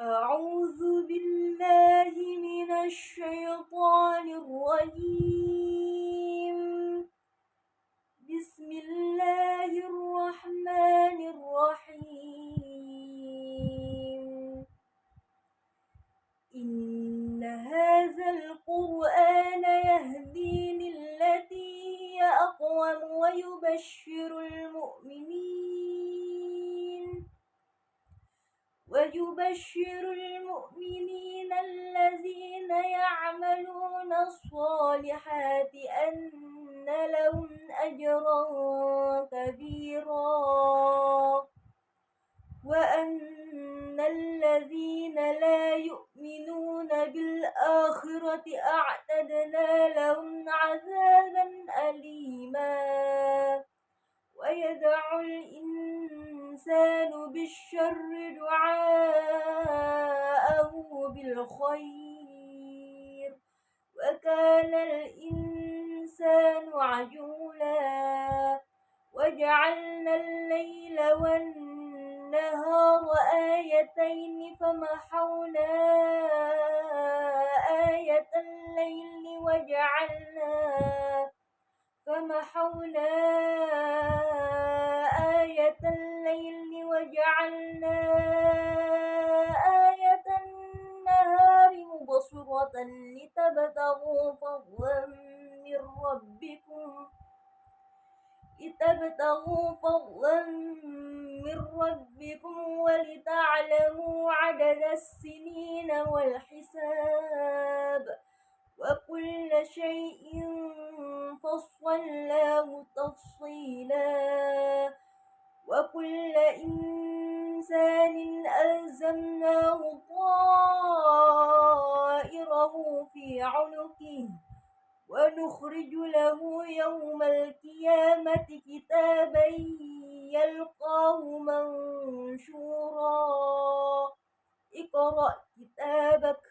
أعوذ بالله من الشيطان الرجيم. بسم الله الرحمن الرحيم. إن هذا القرآن يهدي للتي هي أقوم ويبشر المؤمنين الذين يعملون الصالحات أن لهم أجرا كبيرا، وأن الذين لا يؤمنون بالآخرة أعتدنا لهم عذابا أليما. ويدعو الإنسان بالشر دعاءه بالخير، وكان الإنسان عجولا. وجعلنا الليل والنهار آيتين فمحونا آية الليل وجعلنا آية النهار مبصرة لتبتغوا فضلا من ربكم ولتعلموا عدد السنين والحساب، وكل شيء فصلناه تفصيلا. وكل إنسان ألزمناه طائره في عنقه، ونخرج له يوم القيامة كتابا يلقاه منشورا. اقرأ كتابك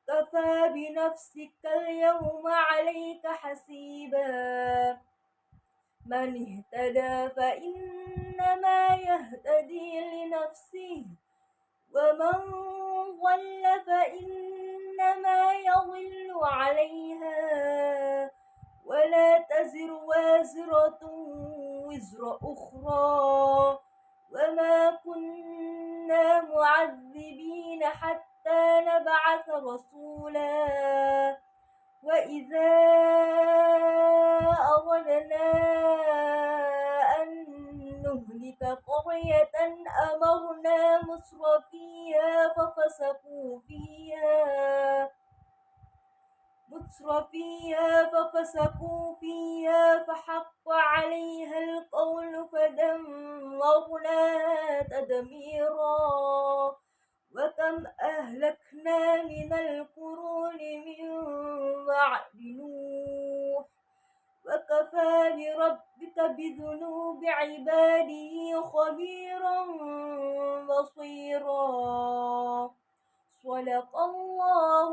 كفى بنفسك اليوم عليك حسيبا. من اهتدى فإنما يهتدي لنفسه، ومن ضل فإنما يضل عليها، ولا تزر وازرة وزر أخرى، وما كنا معذبين حتى نبعث رسولا. وإذا أردنا أن نهلك قرية أمرنا مترفيها ففسقوا فيها فحق عليها القول فدمرناها تدميرا. وكم أهلكنا من القرون من بعد نوح، وكفى بربك بذنوب عباده خبيرا بصيرا. صدق الله